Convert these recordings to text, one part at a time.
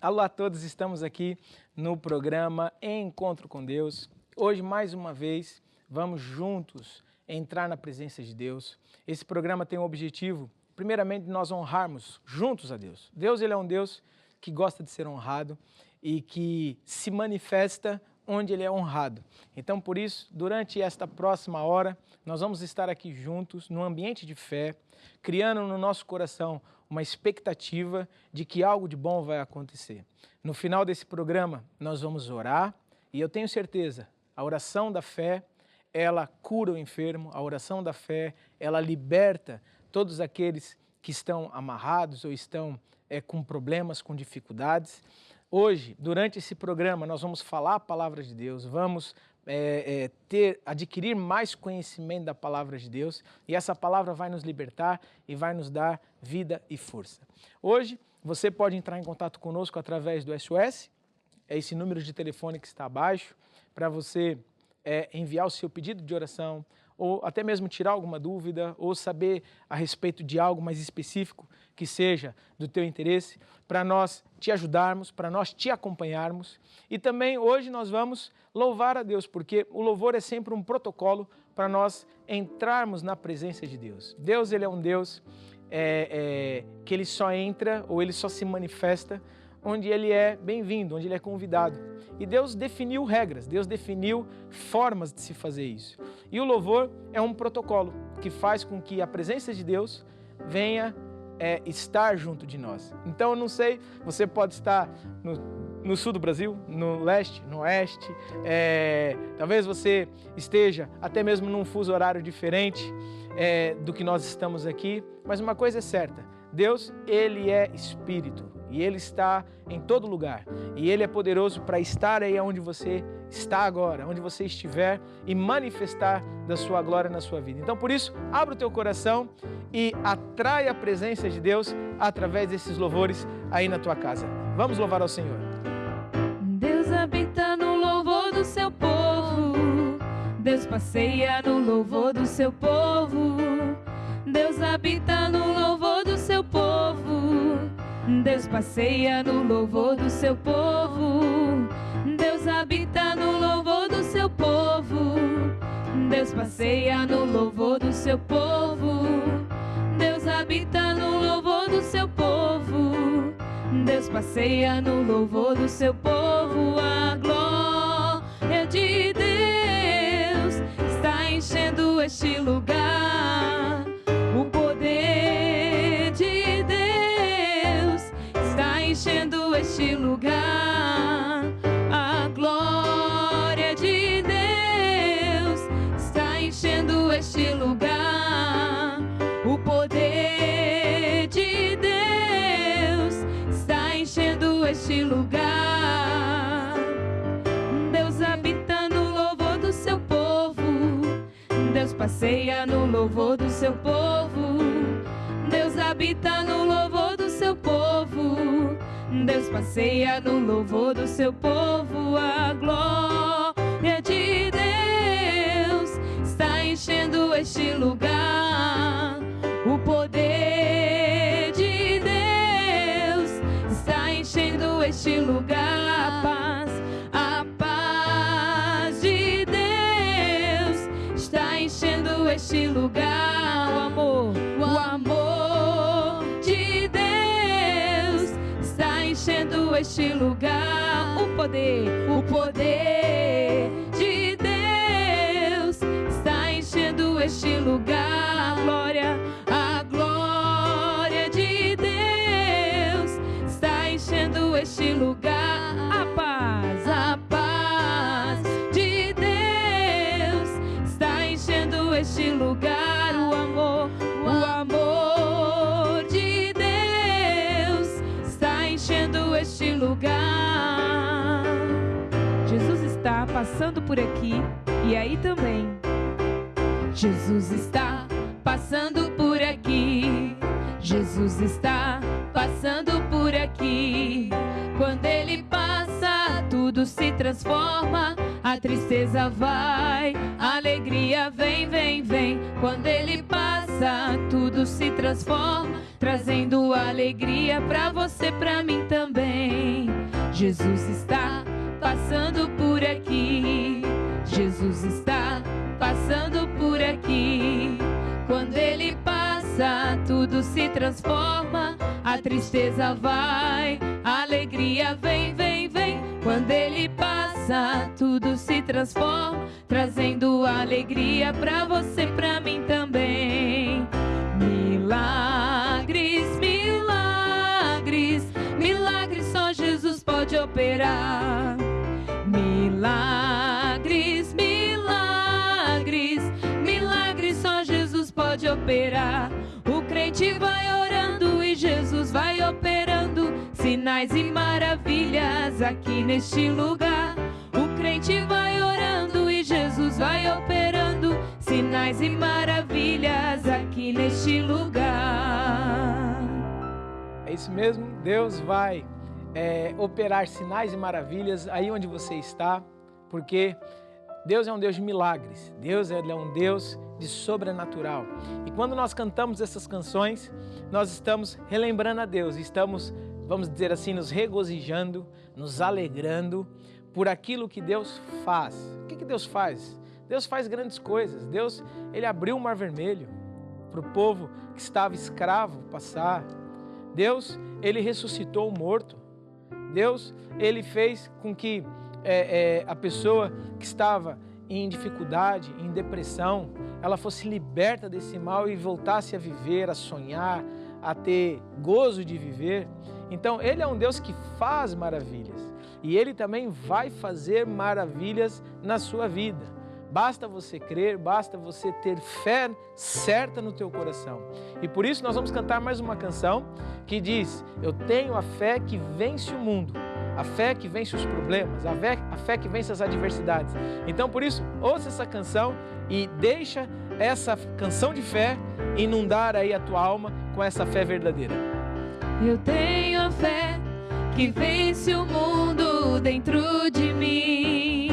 Olá a todos, estamos aqui no programa Encontro com Deus. Hoje, mais uma vez, vamos juntos entrar na presença de Deus. Esse programa tem o objetivo, primeiramente, de nós honrarmos juntos a Deus. Deus, Ele é um Deus que gosta de ser honrado e que se manifesta onde Ele é honrado. Então, por isso, durante esta próxima hora, nós vamos estar aqui juntos, num ambiente de fé, criando no nosso coração uma expectativa de que algo de bom vai acontecer. No final desse programa, nós vamos orar e eu tenho certeza, a oração da fé, ela cura o enfermo, a oração da fé, ela liberta todos aqueles que estão amarrados ou estão com problemas, com dificuldades. Hoje, durante esse programa, nós vamos falar a palavra de Deus, vamos adquirir mais conhecimento da palavra de Deus e essa palavra vai nos libertar e vai nos dar vida e força. Hoje, você pode entrar em contato conosco através do SOS, é esse número de telefone que está abaixo, para você enviar o seu pedido de oração, ou até mesmo tirar alguma dúvida, ou saber a respeito de algo mais específico que seja do teu interesse, para nós te ajudarmos, para nós te acompanharmos. E também hoje nós vamos louvar a Deus, porque o louvor é sempre um protocolo para nós entrarmos na presença de Deus. Deus, Ele é um Deus que Ele só entra ou Ele só se manifesta onde Ele é bem-vindo, onde Ele é convidado. E Deus definiu regras, Deus definiu formas de se fazer isso. E o louvor é um protocolo que faz com que a presença de Deus venha estar junto de nós. Então, eu não sei, você pode estar no sul do Brasil, no leste, no oeste, talvez você esteja até mesmo num fuso horário diferente do que nós estamos aqui, mas uma coisa é certa, Deus, Ele é Espírito e Ele está em todo lugar e Ele é poderoso para estar aí onde você está agora, onde você estiver e manifestar da sua glória na sua vida. Então, por isso, abra o teu coração e atrai a presença de Deus através desses louvores aí na tua casa. Vamos louvar ao Senhor. Deus habita no louvor do seu povo, Deus passeia no louvor do seu povo, Deus habita no louvor do seu povo, Deus passeia no louvor do seu povo, Deus habita no louvor do seu povo, Deus passeia no louvor do seu povo, Deus habita no louvor do seu povo, Deus passeia no louvor do seu povo. A glória de Deus está enchendo este lugar, o poder de Deus está enchendo este lugar, a glória de Deus está enchendo este lugar, o poder de Deus está enchendo este lugar. Deus habita no louvor do seu povo, Deus passeia no louvor do seu povo, Deus habita no louvor do seu povo, Deus passeia no louvor do seu povo. A glória de Deus está enchendo este lugar, o poder de Deus está enchendo este lugar, a paz de Deus está enchendo este lugar, o amor de Deus está enchendo este lugar, o poder de Deus está enchendo este lugar, a glória de Deus está enchendo este lugar, a paz de Deus está enchendo este lugar, o amor de Deus está enchendo este lugar. Jesus está passando por aqui e aí também. Jesus está passando por aqui, Jesus está passando por aqui. Quando Ele passa, tudo tudo se transforma, a tristeza vai, a alegria vem, vem, vem. Quando Ele passa, tudo se transforma, trazendo alegria pra você, pra mim também. Jesus está passando por aqui, Jesus está passando por aqui. Quando Ele passa, tudo se transforma, a tristeza vai, a alegria vem, vem, vem. Quando Ele passa, tudo se transforma, trazendo alegria pra você, pra mim também. Milagres, milagres, milagres só Jesus pode operar. Milagres, milagres, milagres só Jesus pode operar. O crente vai orando e Jesus vai operando sinais e maravilhas aqui neste lugar. O crente vai orando e Jesus vai operando sinais e maravilhas aqui neste lugar. É isso mesmo, Deus vai operar sinais e maravilhas aí onde você está, porque Deus é um Deus de milagres, Deus é um Deus de sobrenatural. E quando nós cantamos essas canções, nós estamos relembrando a Deus, estamos, vamos dizer assim, nos regozijando, nos alegrando por aquilo que Deus faz. O que Deus faz? Deus faz grandes coisas. Deus, Ele abriu o Mar Vermelho para o povo que estava escravo passar. Deus, Ele ressuscitou o morto. Deus, Ele fez com que a pessoa que estava em dificuldade, em depressão, ela fosse liberta desse mal e voltasse a viver, a sonhar, a ter gozo de viver. Então, Ele é um Deus que faz maravilhas e Ele também vai fazer maravilhas na sua vida. Basta você crer, basta você ter fé certa no teu coração. E por isso nós vamos cantar mais uma canção que diz: eu tenho a fé que vence o mundo, a fé que vence os problemas, a fé que vence as adversidades. Então por isso, ouça essa canção e deixa essa canção de fé inundar aí a tua alma com essa fé verdadeira. Eu tenho a fé que vence o mundo dentro de mim.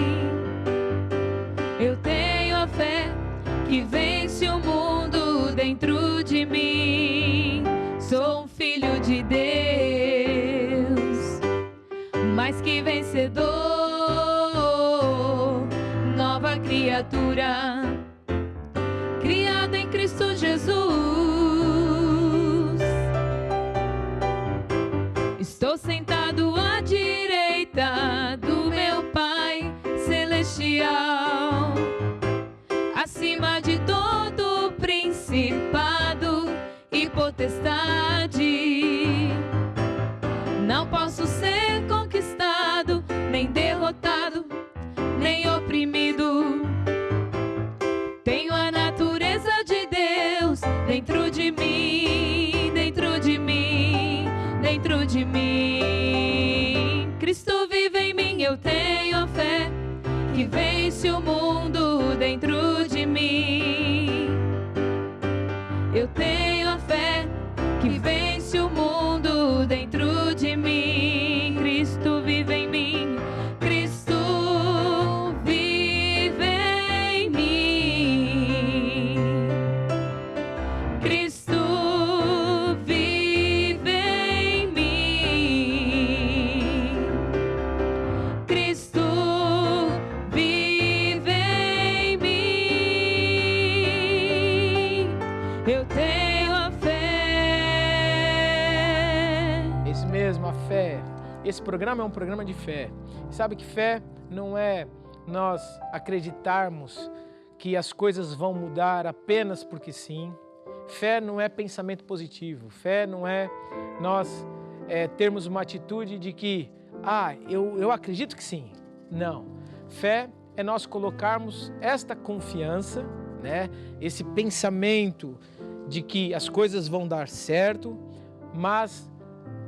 Eu tenho a fé que vence o mundo dentro de mim. Sou um filho de Deus, mais que vencedor, nova criatura, criada em Cristo Jesus. Estou sentado à direita do meu Pai Celestial, acima de todo principado e potestade. Não posso ser conquistado, nem derrotado, nem oprimido. Tenho a natureza de Deus dentro de mim, dentro de mim, dentro de mim. Cristo vive em mim, eu tenho a fé que vence o mundo dentro de mim. Eu tenho a fé que vence o mundo dentro de mim. Cristo vive em mim. Cristo vive em mim. Cristo vive em mim. Cristo vive em mim. Eu tenho a fé. Esse mesmo, a fé. Esse programa é um programa de fé. Sabe que fé não é nós acreditarmos que as coisas vão mudar apenas porque sim. Fé não é pensamento positivo. Fé não é nós termos uma atitude de que, eu acredito que sim. Não. Fé é nós colocarmos esta confiança, né? Esse pensamento de que as coisas vão dar certo, mas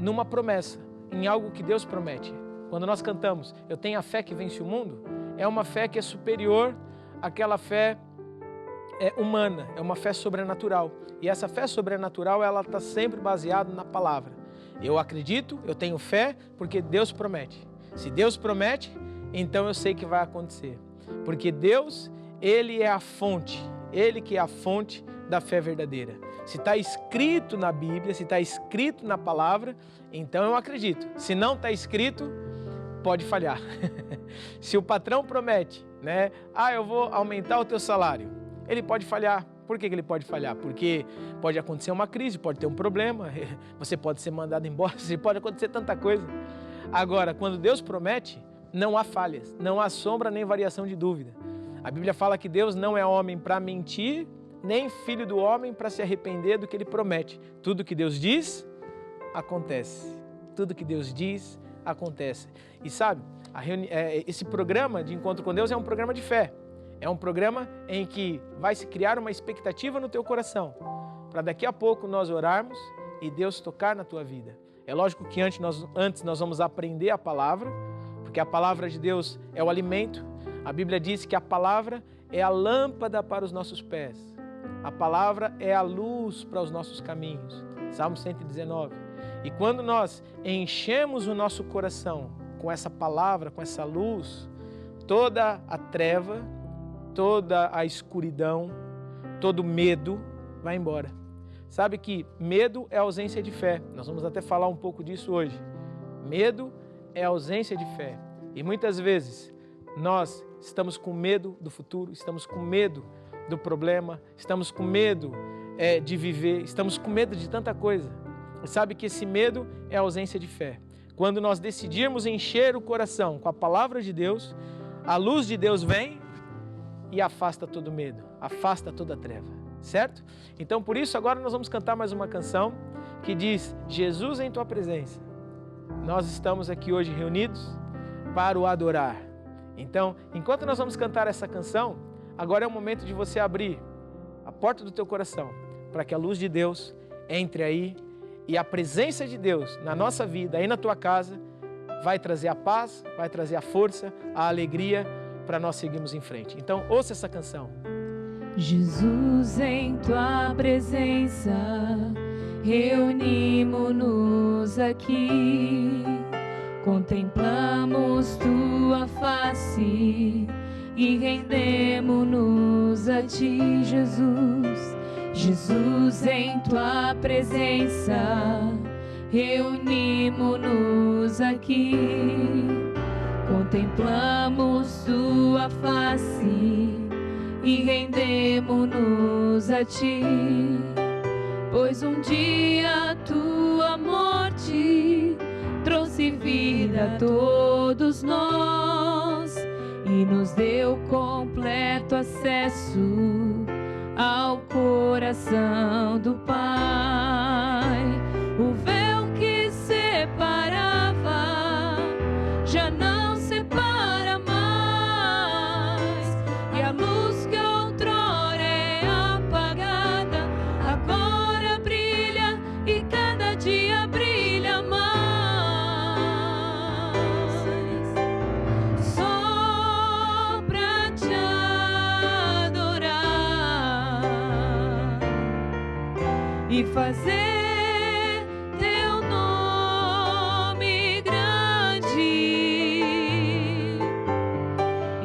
numa promessa, em algo que Deus promete. Quando nós cantamos, eu tenho a fé que vence o mundo, é uma fé que é superior àquela fé humana, é uma fé sobrenatural. E essa fé sobrenatural, ela está sempre baseada na palavra. Eu acredito, eu tenho fé, porque Deus promete. Se Deus promete, então eu sei que vai acontecer. Porque Deus, Ele é a fonte, Ele que é a fonte da fé verdadeira. Se está escrito na Bíblia, se está escrito na palavra, então eu acredito. Se não está escrito, pode falhar. Se o patrão promete, né? Eu vou aumentar o teu salário. Ele pode falhar. Por que ele pode falhar? Porque pode acontecer uma crise, pode ter um problema, você pode ser mandado embora, pode acontecer tanta coisa. Agora, quando Deus promete, não há falhas, não há sombra nem variação de dúvida. A Bíblia fala que Deus não é homem para mentir, nem filho do homem para se arrepender do que Ele promete. Tudo que Deus diz, acontece. Tudo que Deus diz, acontece. E sabe, esse programa de Encontro com Deus é um programa de fé. É um programa em que vai se criar uma expectativa no teu coração, para daqui a pouco nós orarmos e Deus tocar na tua vida. É lógico que antes nós vamos aprender a palavra, porque a palavra de Deus é o alimento. A Bíblia diz que a palavra é a lâmpada para os nossos pés. A palavra é a luz para os nossos caminhos. Salmo 119. E quando nós enchemos o nosso coração com essa palavra, com essa luz, toda a treva, toda a escuridão, todo medo vai embora. Sabe que medo é ausência de fé. Nós vamos até falar um pouco disso hoje. Medo é ausência de fé. E muitas vezes nós estamos com medo do futuro, estamos com medo do problema, estamos com medo de viver, estamos com medo de tanta coisa. E sabe que esse medo é ausência de fé. Quando nós decidirmos encher o coração com a palavra de Deus, a luz de Deus vem e afasta todo medo, afasta toda treva, certo? Então, por isso, agora nós vamos cantar mais uma canção que diz: Jesus em tua presença. Nós estamos aqui hoje reunidos para o adorar. Então, enquanto nós vamos cantar essa canção, agora é o momento de você abrir a porta do teu coração para que a luz de Deus entre aí e a presença de Deus na nossa vida, aí na tua casa, vai trazer a paz, vai trazer a força, a alegria para nós seguirmos em frente. Então, ouça essa canção. Jesus, em tua presença, reunimos-nos aqui, contemplamos tua face e rendemos-nos a ti, Jesus. Jesus, em tua presença, reunimos-nos aqui, contemplamos tua face e rendemos-nos a ti, pois um dia tua morte trouxe vida a todos nós e nos deu completo acesso ao coração do Pai. O véu que separava já não separa mais, e a luz que outrora é apagada agora brilha e cada dia brilha mais. Só pra te adorar e fazer teu nome grande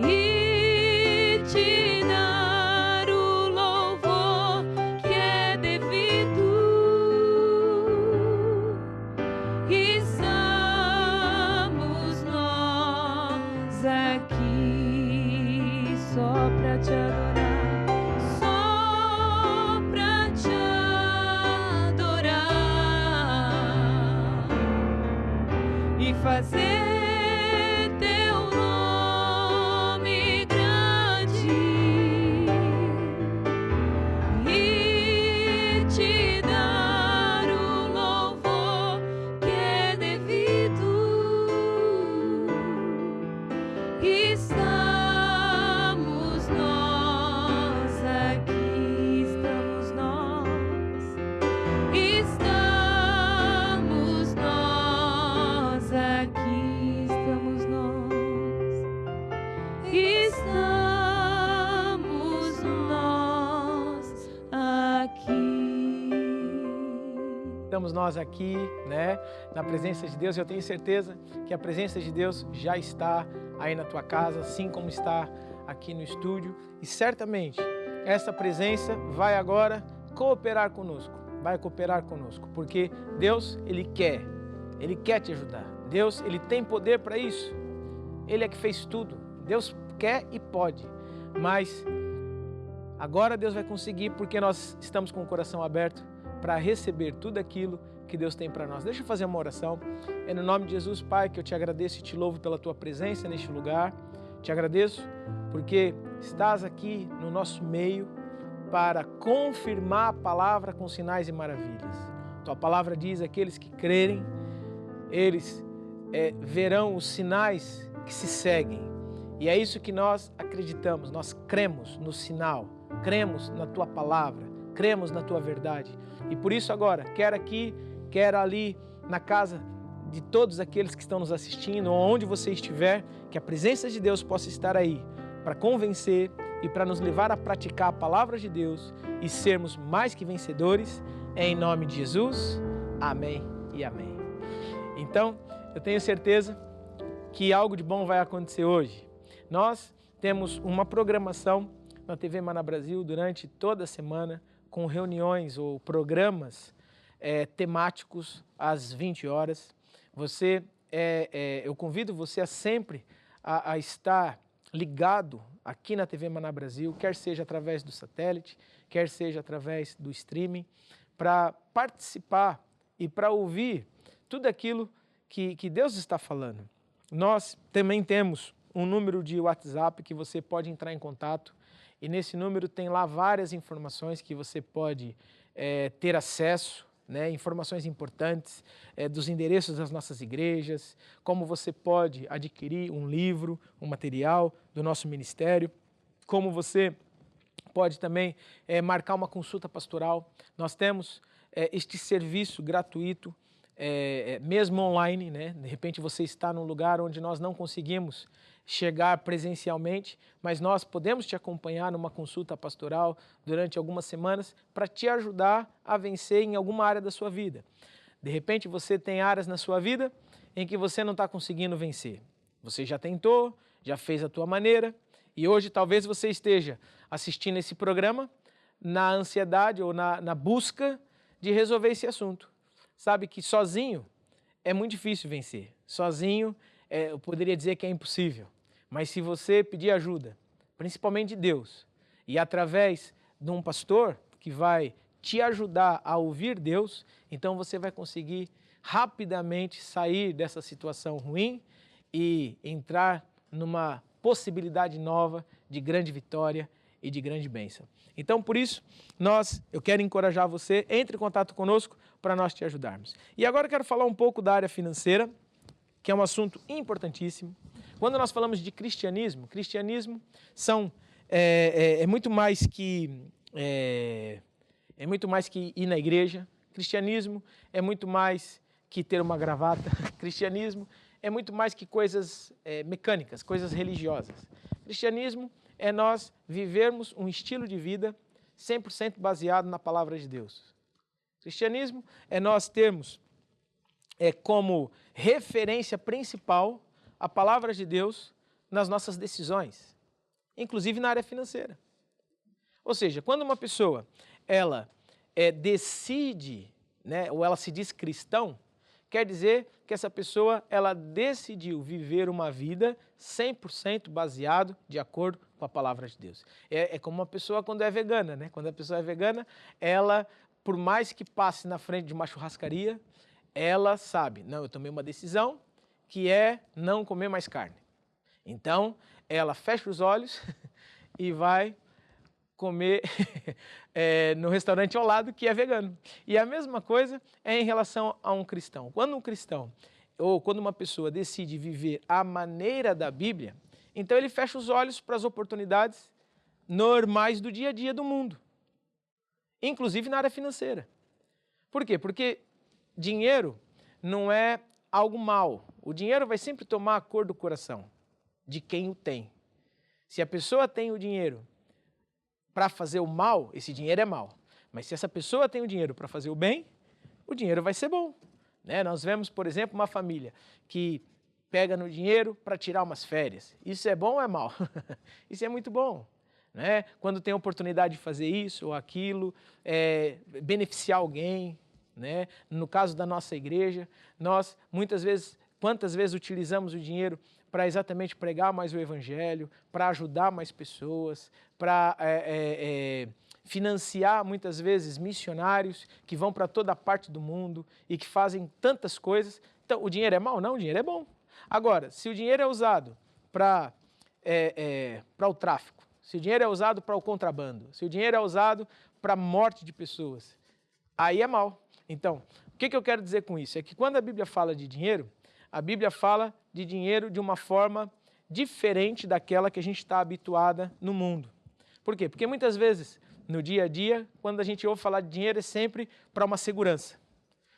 e te dar o louvor que é devido. Estamos nós aqui só pra te adorar. Fazer teu nome grande e te dar o louvor que é devido. Estamos nós aqui, estamos nós. Estamos nós aqui, estamos nós. Estamos nós aqui. Estamos nós aqui, né, na presença de Deus. Eu tenho certeza que a presença de Deus já está aí na tua casa, assim como está aqui no estúdio. E certamente essa presença vai agora cooperar conosco, porque Deus, Ele quer te ajudar. Deus, Ele tem poder para isso. Ele é que fez tudo. Deus quer e pode, mas agora Deus vai conseguir porque nós estamos com o coração aberto para receber tudo aquilo que Deus tem para nós. Deixa eu fazer uma oração. É no nome de Jesus, Pai, que eu te agradeço e te louvo pela tua presença neste lugar. Te agradeço porque estás aqui no nosso meio para confirmar a palavra com sinais e maravilhas. Tua palavra diz: aqueles que crerem, eles verão os sinais que se seguem. E é isso que nós acreditamos, nós cremos no sinal, cremos na tua palavra, cremos na tua verdade. E por isso agora, quer aqui, quer ali na casa de todos aqueles que estão nos assistindo, ou onde você estiver, que a presença de Deus possa estar aí para convencer e para nos levar a praticar a palavra de Deus e sermos mais que vencedores, em nome de Jesus. Amém e amém. Então, eu tenho certeza que algo de bom vai acontecer hoje. Nós temos uma programação na TV Maná Brasil durante toda a semana, com reuniões ou programas temáticos às 20 horas. Eu convido você a sempre a estar ligado aqui na TV Maná Brasil, quer seja através do satélite, quer seja através do streaming, para participar e para ouvir tudo aquilo que Deus está falando. Nós também temos um número de WhatsApp que você pode entrar em contato, e nesse número tem lá várias informações que você pode ter acesso, né? Informações importantes dos endereços das nossas igrejas, como você pode adquirir um livro, um material do nosso ministério, como você pode também marcar uma consulta pastoral. Nós temos este serviço gratuito, mesmo online, né? De repente você está num lugar onde nós não conseguimos chegar presencialmente, mas nós podemos te acompanhar numa consulta pastoral durante algumas semanas para te ajudar a vencer em alguma área da sua vida. De repente você tem áreas na sua vida em que você não está conseguindo vencer. Você já tentou, já fez a tua maneira, e hoje talvez você esteja assistindo esse programa na ansiedade ou na busca de resolver esse assunto. Sabe que sozinho é muito difícil vencer. Sozinho eu poderia dizer que é impossível. Mas se você pedir ajuda, principalmente de Deus, e através de um pastor que vai te ajudar a ouvir Deus, então você vai conseguir rapidamente sair dessa situação ruim e entrar numa possibilidade nova de grande vitória e de grande bênção. Então, por isso, eu quero encorajar você, entre em contato conosco para nós te ajudarmos. E agora eu quero falar um pouco da área financeira, que é um assunto importantíssimo. Quando nós falamos de cristianismo é muito mais que ir na igreja. Cristianismo é muito mais que ter uma gravata. Cristianismo é muito mais que coisas mecânicas, coisas religiosas. Cristianismo é nós vivermos um estilo de vida 100% baseado na palavra de Deus. Cristianismo é nós termos como referência principal a palavra de Deus nas nossas decisões, inclusive na área financeira. Ou seja, quando uma pessoa ela decide, né, ou ela se diz cristão, quer dizer que essa pessoa ela decidiu viver uma vida 100% baseado de acordo com a palavra de Deus. É como uma pessoa quando é vegana, né? Quando a pessoa é vegana, ela, por mais que passe na frente de uma churrascaria, ela sabe, não, eu tomei uma decisão que é não comer mais carne. Então, ela fecha os olhos e vai comer no restaurante ao lado que é vegano. E a mesma coisa é em relação a um cristão. Quando um cristão ou quando uma pessoa decide viver a maneira da Bíblia, então ele fecha os olhos para as oportunidades normais do dia a dia do mundo, inclusive na área financeira. Por quê? Porque dinheiro não é algo mau. O dinheiro vai sempre tomar a cor do coração de quem o tem. Se a pessoa tem o dinheiro para fazer o mal, esse dinheiro é mau. Mas se essa pessoa tem o dinheiro para fazer o bem, o dinheiro vai ser bom. Né? Nós vemos, por exemplo, uma família que pega no dinheiro para tirar umas férias. Isso é bom ou é mal? Isso é muito bom. Né? Quando tem oportunidade de fazer isso ou aquilo, beneficiar alguém, né? No caso da nossa igreja, nós muitas vezes, quantas vezes utilizamos o dinheiro para exatamente pregar mais o evangelho, para ajudar mais pessoas, para financiar muitas vezes missionários que vão para toda parte do mundo e que fazem tantas coisas. Então, o dinheiro é mau? Não, o dinheiro é bom. Agora, se o dinheiro é usado para o tráfico, se o dinheiro é usado para o contrabando, se o dinheiro é usado para a morte de pessoas, aí é mal. Então, o que eu quero dizer com isso? É que quando a Bíblia fala de dinheiro, a Bíblia fala de dinheiro de uma forma diferente daquela que a gente está habituada no mundo. Por quê? Porque muitas vezes, no dia a dia, quando a gente ouve falar de dinheiro, é sempre para uma segurança,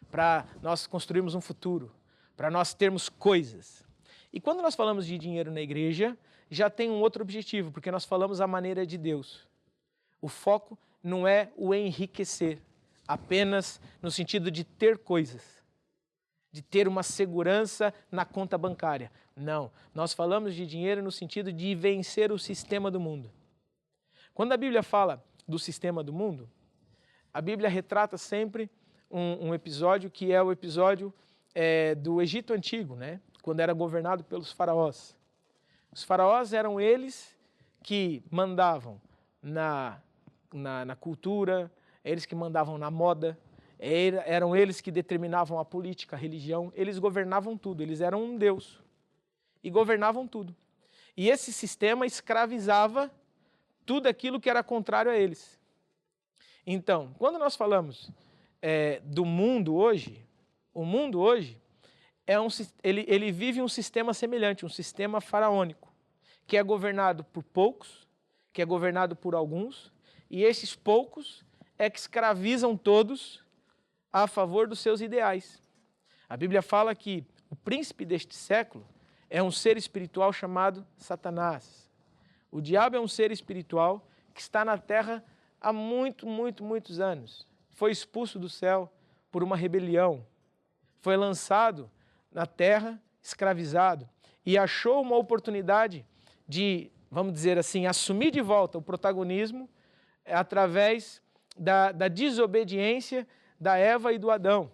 para nós construirmos um futuro, para nós termos coisas. E quando nós falamos de dinheiro na igreja, já tem um outro objetivo, porque nós falamos a maneira de Deus. O foco não é o enriquecer, apenas no sentido de ter coisas, de ter uma segurança na conta bancária. Não, nós falamos de dinheiro no sentido de vencer o sistema do mundo. Quando a Bíblia fala do sistema do mundo, a Bíblia retrata sempre um episódio que é o episódio do Egito Antigo, né? Quando era governado pelos faraós. Os faraós eram eles que mandavam na cultura, eles que mandavam na moda, eram eles que determinavam a política, a religião, eles governavam tudo, eles eram um Deus e governavam tudo. E esse sistema escravizava tudo aquilo que era contrário a eles. Então, quando nós falamos do mundo hoje, o mundo hoje, ele vive um sistema semelhante, um sistema faraônico, que é governado por poucos, que é governado por alguns, e esses poucos é que escravizam todos a favor dos seus ideais. A Bíblia fala que o príncipe deste século é um ser espiritual chamado Satanás. O diabo é um ser espiritual que está na terra há muitos anos. Foi expulso do céu por uma rebelião. Foi lançado na terra, escravizado, e achou uma oportunidade de, vamos dizer assim, assumir de volta o protagonismo através da desobediência da Eva e do Adão.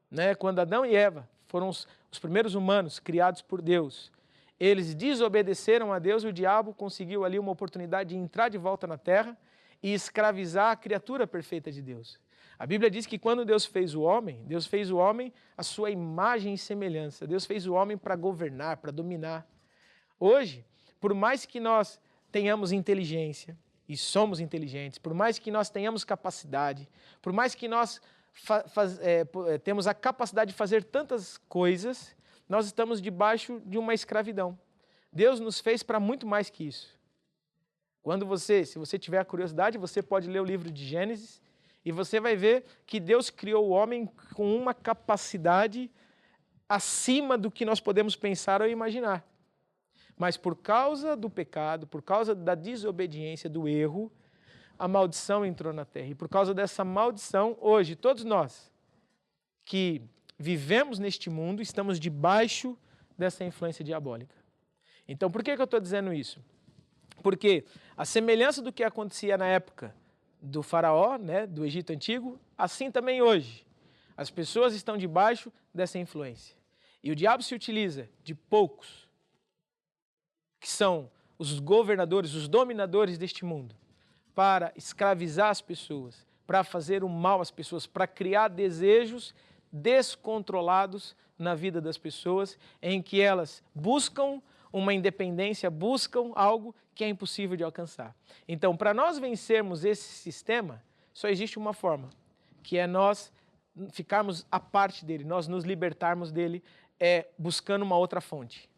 Né? Quando Adão e Eva foram os primeiros humanos criados por Deus, eles desobedeceram a Deus e o diabo conseguiu ali uma oportunidade de entrar de volta na terra e escravizar a criatura perfeita de Deus. A Bíblia diz que quando Deus fez o homem à sua imagem e semelhança. Deus fez o homem para governar, para dominar. Hoje, por mais que nós tenhamos inteligência, e somos inteligentes, por mais que nós tenhamos capacidade, por mais que nós temos a capacidade de fazer tantas coisas, nós estamos debaixo de uma escravidão. Deus nos fez para muito mais que isso. Se você tiver a curiosidade, você pode ler o livro de Gênesis e você vai ver que Deus criou o homem com uma capacidade acima do que nós podemos pensar ou imaginar. Mas por causa do pecado, por causa da desobediência, do erro, a maldição entrou na terra. E por causa dessa maldição, hoje, todos nós que vivemos neste mundo, estamos debaixo dessa influência diabólica. Então, por que eu estou dizendo isso? Porque a semelhança do que acontecia na época do faraó, né, do Egito Antigo, assim também hoje. As pessoas estão debaixo dessa influência. E o diabo se utiliza de poucos, que são os governadores, os dominadores deste mundo, para escravizar as pessoas, para fazer o mal às pessoas, para criar desejos descontrolados na vida das pessoas, em que elas buscam uma independência, buscam algo que é impossível de alcançar. Então, para nós vencermos esse sistema, só existe uma forma, que é nós ficarmos à parte dele, nós nos libertarmos dele, buscando uma outra fonte.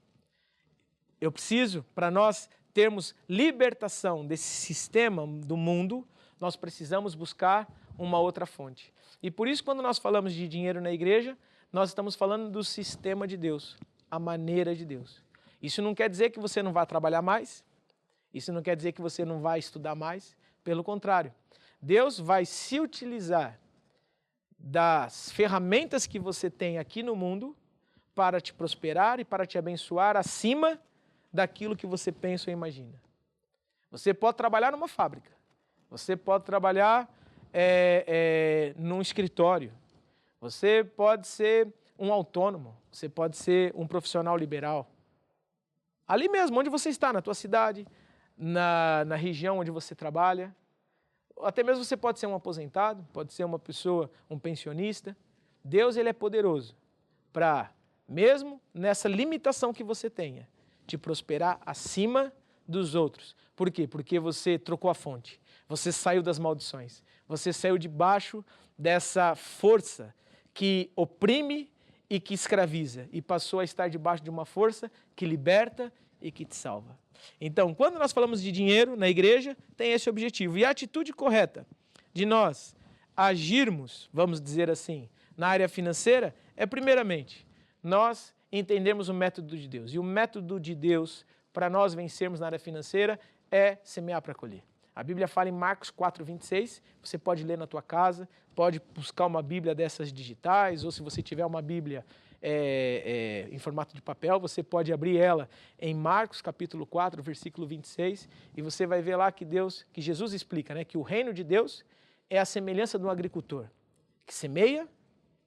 Eu preciso, para nós termos libertação desse sistema do mundo, nós precisamos buscar uma outra fonte. E por isso, quando nós falamos de dinheiro na igreja, nós estamos falando do sistema de Deus, a maneira de Deus. Isso não quer dizer que você não vai trabalhar mais, isso não quer dizer que você não vai estudar mais, pelo contrário. Deus vai se utilizar das ferramentas que você tem aqui no mundo para te prosperar e para te abençoar acima daquilo que você pensa ou imagina. Você pode trabalhar numa fábrica, você pode trabalhar num escritório, você pode ser um autônomo, você pode ser um profissional liberal. Ali mesmo, onde você está, na tua cidade, na região onde você trabalha. Até mesmo você pode ser um aposentado, pode ser uma pessoa, um pensionista. Deus, ele é poderoso para, mesmo nessa limitação que você tenha, te prosperar acima dos outros. Por quê? Porque você trocou a fonte, você saiu das maldições, você saiu debaixo dessa força que oprime e que escraviza e passou a estar debaixo de uma força que liberta e que te salva. Então, quando nós falamos de dinheiro na igreja, tem esse objetivo. E a atitude correta de nós agirmos, vamos dizer assim, na área financeira é, primeiramente, nós entendermos o método de Deus. E o método de Deus para nós vencermos na área financeira é semear para colher. A Bíblia fala em Marcos 4:26, você pode ler na tua casa, pode buscar uma Bíblia dessas digitais, ou se você tiver uma Bíblia em formato de papel, você pode abrir ela em Marcos capítulo 4, versículo 26, e você vai ver lá que Jesus explica, né, que o reino de Deus é a semelhança de um agricultor, que semeia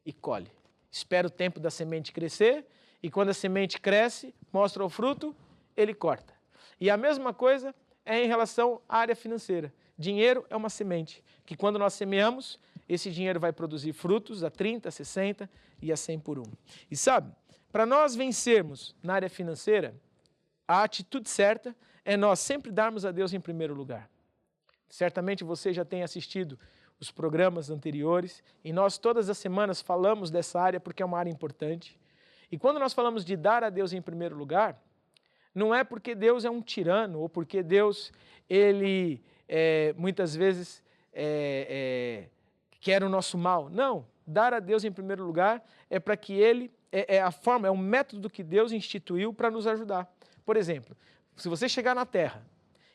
e colhe. Espera o tempo da semente crescer, e quando a semente cresce, mostra o fruto, ele corta. E a mesma coisa é em relação à área financeira. Dinheiro é uma semente, que quando nós semeamos, esse dinheiro vai produzir frutos a 30, a 60 e a 100 por 1. E sabe, para nós vencermos na área financeira, a atitude certa é nós sempre darmos a Deus em primeiro lugar. Certamente você já tem assistido os programas anteriores e nós todas as semanas falamos dessa área porque é uma área importante. E quando nós falamos de dar a Deus em primeiro lugar, não é porque Deus é um tirano ou porque Deus, ele muitas vezes quer o nosso mal. Não, dar a Deus em primeiro lugar é para que ele, é um método que Deus instituiu para nos ajudar. Por exemplo, se você chegar na terra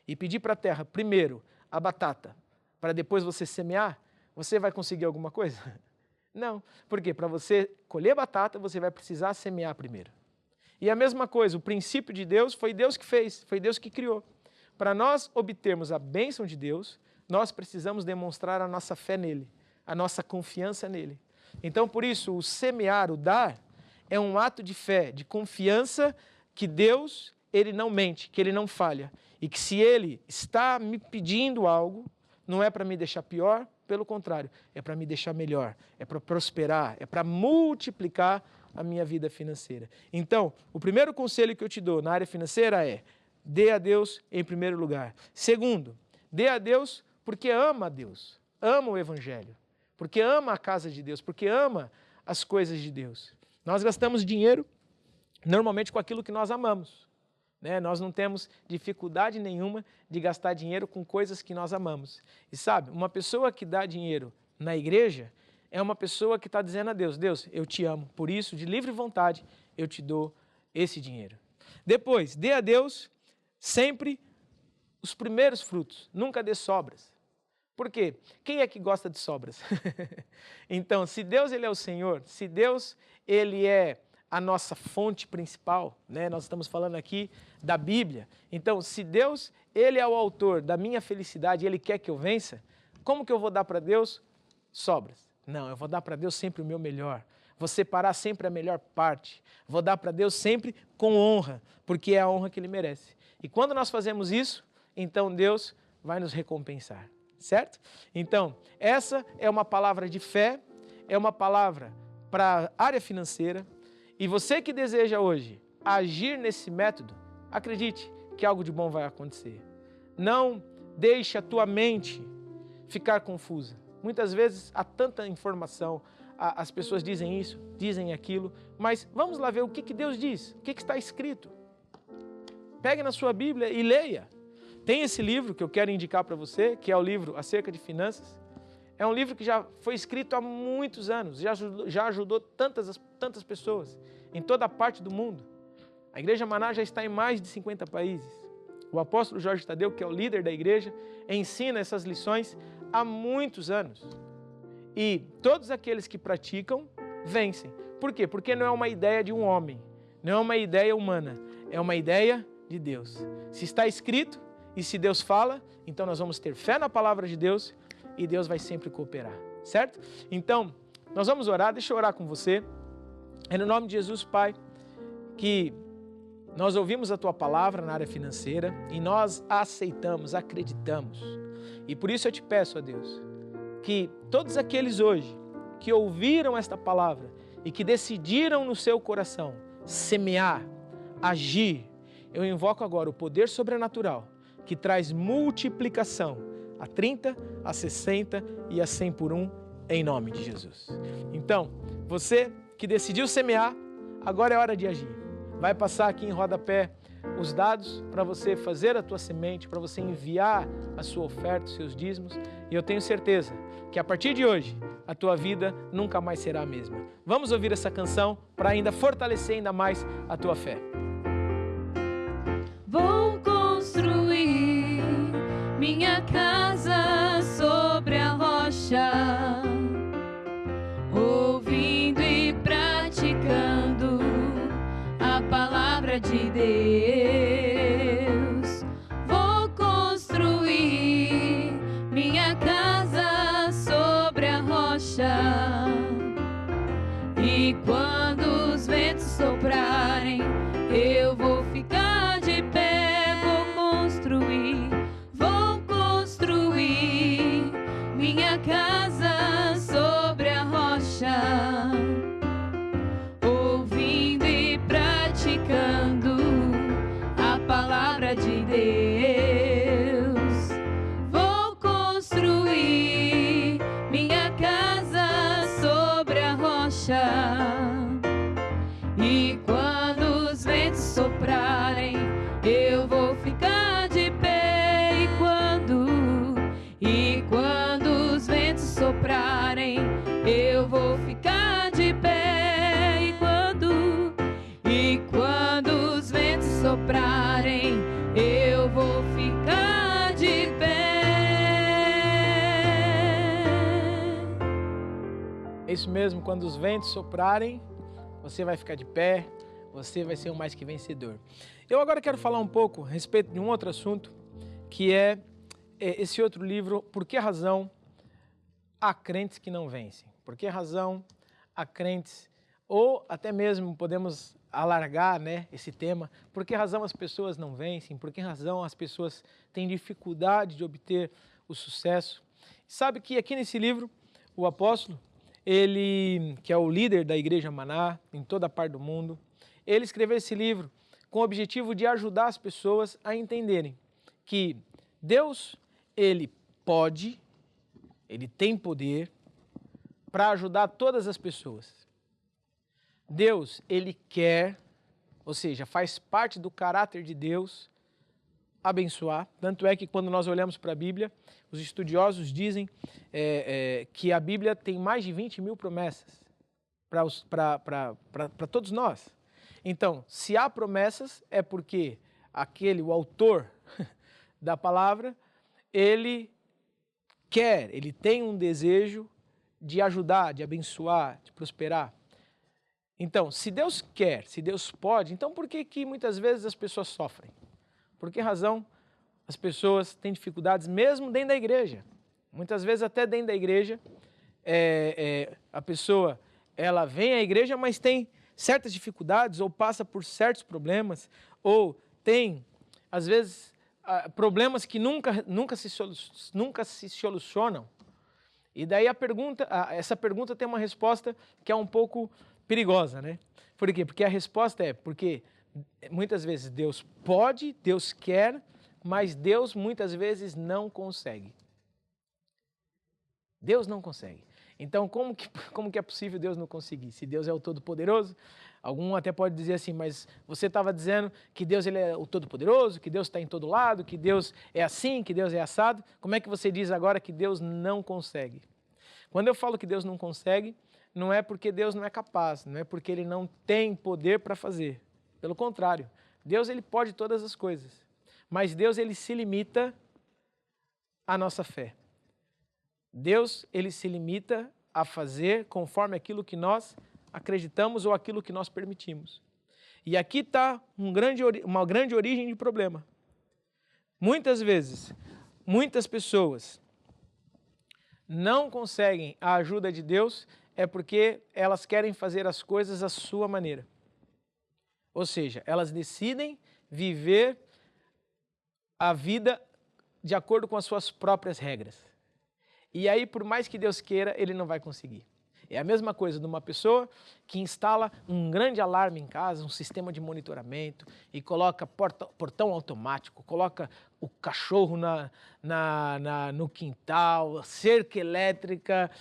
e pedir para a terra primeiro a batata, para depois você semear, você vai conseguir alguma coisa? Não, porque para você colher batata, você vai precisar semear primeiro. E a mesma coisa, o princípio de Deus foi Deus que fez, foi Deus que criou. Para nós obtermos a bênção de Deus, nós precisamos demonstrar a nossa fé nele, a nossa confiança nele. Então, por isso, o semear, o dar, é um ato de fé, de confiança que Deus, ele não mente, que ele não falha. E que se ele está me pedindo algo, não é para me deixar pior, pelo contrário, é para me deixar melhor, é para prosperar, é para multiplicar a minha vida financeira. Então, o primeiro conselho que eu te dou na área financeira é: dê a Deus em primeiro lugar. Segundo, dê a Deus porque ama a Deus, ama o Evangelho, porque ama a casa de Deus, porque ama as coisas de Deus. Nós gastamos dinheiro normalmente com aquilo que nós amamos, né? Nós não temos dificuldade nenhuma de gastar dinheiro com coisas que nós amamos. E sabe, uma pessoa que dá dinheiro na igreja é uma pessoa que está dizendo a Deus: Deus, eu te amo, por isso, de livre vontade, eu te dou esse dinheiro. Depois, dê a Deus sempre os primeiros frutos, nunca dê sobras. Por quê? Quem é que gosta de sobras? Então, se Deus, ele é o Senhor, se Deus, ele é a nossa fonte principal, né? Nós estamos falando aqui da Bíblia. Então, se Deus, ele é o autor da minha felicidade, ele quer que eu vença, como que eu vou dar para Deus sobras? Não, eu vou dar para Deus sempre o meu melhor. Vou separar sempre a melhor parte. Vou dar para Deus sempre com honra, porque é a honra que ele merece. E quando nós fazemos isso, então Deus vai nos recompensar, certo? Então, essa é uma palavra de fé, é uma palavra para a área financeira. E você que deseja hoje agir nesse método, acredite que algo de bom vai acontecer. Não deixe a tua mente ficar confusa. Muitas vezes há tanta informação, as pessoas dizem isso, dizem aquilo, mas vamos lá ver o que Deus diz, o que está escrito. Pegue na sua Bíblia e leia. Tem esse livro que eu quero indicar para você, que é o livro Acerca de Finanças. É um livro que já foi escrito há muitos anos, já ajudou tantas pessoas em toda a parte do mundo. A Igreja Maná já está em mais de 50 países. O apóstolo Jorge Tadeu, que é o líder da igreja, ensina essas lições há muitos anos. E todos aqueles que praticam, vencem. Por quê? Porque não é uma ideia de um homem, não é uma ideia humana, é uma ideia de Deus. Se está escrito e se Deus fala, então nós vamos ter fé na palavra de Deus e Deus vai sempre cooperar, certo? Então, nós vamos orar, deixa eu orar com você. É no nome de Jesus, Pai, que nós ouvimos a Tua palavra na área financeira e nós a aceitamos, acreditamos. E por isso eu te peço, ó Deus, que todos aqueles hoje que ouviram esta palavra e que decidiram no seu coração semear, agir, eu invoco agora o poder sobrenatural que traz multiplicação a 30, a 60 e a 100 por 1, em nome de Jesus. Então, você que decidiu semear, agora é hora de agir. Vai passar aqui em rodapé os dados para você fazer a tua semente, para você enviar a sua oferta, os seus dízimos, e eu tenho certeza que a partir de hoje a tua vida nunca mais será a mesma. Vamos ouvir essa canção para ainda fortalecer ainda mais a tua fé. Vou construir minha casa sobre a rocha, ouvindo e praticando a palavra de Deus. Vou construir minha casa sobre a rocha, e quando os ventos soprarem, eu vou ficar de pé. Vou construir minha casa sobre a rocha, ouvindo e praticando a palavra de Deus. Vou construir minha casa sobre a rocha, e quando os ventos soprarem, eu vou ficar de pé. E quando os ventos soprarem, eu vou ficar de pé. E quando os ventos soprarem, eu vou ficar de pé. É isso mesmo, quando os ventos soprarem, você vai ficar de pé, você vai ser um mais que vencedor. Eu agora quero falar um pouco a respeito de um outro assunto, que é esse outro livro, Por que razão há crentes que não vencem? Por que razão há crentes, ou até mesmo podemos alargar, né, esse tema, por que razão as pessoas não vencem? Por que razão as pessoas têm dificuldade de obter o sucesso? Sabe que aqui nesse livro, o apóstolo, ele, que é o líder da Igreja Maná, em toda a parte do mundo, ele escreveu esse livro com o objetivo de ajudar as pessoas a entenderem que Deus, Ele pode, Ele tem poder para ajudar todas as pessoas. Deus, Ele quer, ou seja, faz parte do caráter de Deus abençoar. Tanto é que quando nós olhamos para a Bíblia, os estudiosos dizem que a Bíblia tem mais de 20 mil promessas para todos nós. Então, se há promessas, é porque o autor da palavra, ele quer, ele tem um desejo de ajudar, de abençoar, de prosperar. Então, se Deus quer, se Deus pode, então por que muitas vezes as pessoas sofrem? Por que razão as pessoas têm dificuldades mesmo dentro da igreja? Muitas vezes até dentro da igreja, a pessoa, ela vem à igreja, mas tem certas dificuldades, ou passa por certos problemas, ou tem, às vezes, problemas que nunca se solucionam. E daí essa pergunta tem uma resposta que é um pouco perigosa, né? Por quê? Porque a resposta é porque muitas vezes Deus pode, Deus quer, mas Deus muitas vezes não consegue. Deus não consegue. Então, como que é possível Deus não conseguir? Se Deus é o Todo-Poderoso, algum até pode dizer assim, mas você estava dizendo que Deus ele é o Todo-Poderoso, que Deus está em todo lado, que Deus é assim, que Deus é assado. Como é que você diz agora que Deus não consegue? Quando eu falo que Deus não consegue, não é porque Deus não é capaz, não é porque Ele não tem poder para fazer. Pelo contrário, Deus ele pode todas as coisas, mas Deus ele se limita à nossa fé. Deus, ele se limita a fazer conforme aquilo que nós acreditamos ou aquilo que nós permitimos. E aqui está uma grande origem de problema. Muitas vezes, muitas pessoas não conseguem a ajuda de Deus é porque elas querem fazer as coisas à sua maneira. Ou seja, elas decidem viver a vida de acordo com as suas próprias regras. E aí, por mais que Deus queira, ele não vai conseguir. É a mesma coisa de uma pessoa que instala um grande alarme em casa, um sistema de monitoramento e coloca portão automático, coloca o cachorro no quintal, cerca elétrica,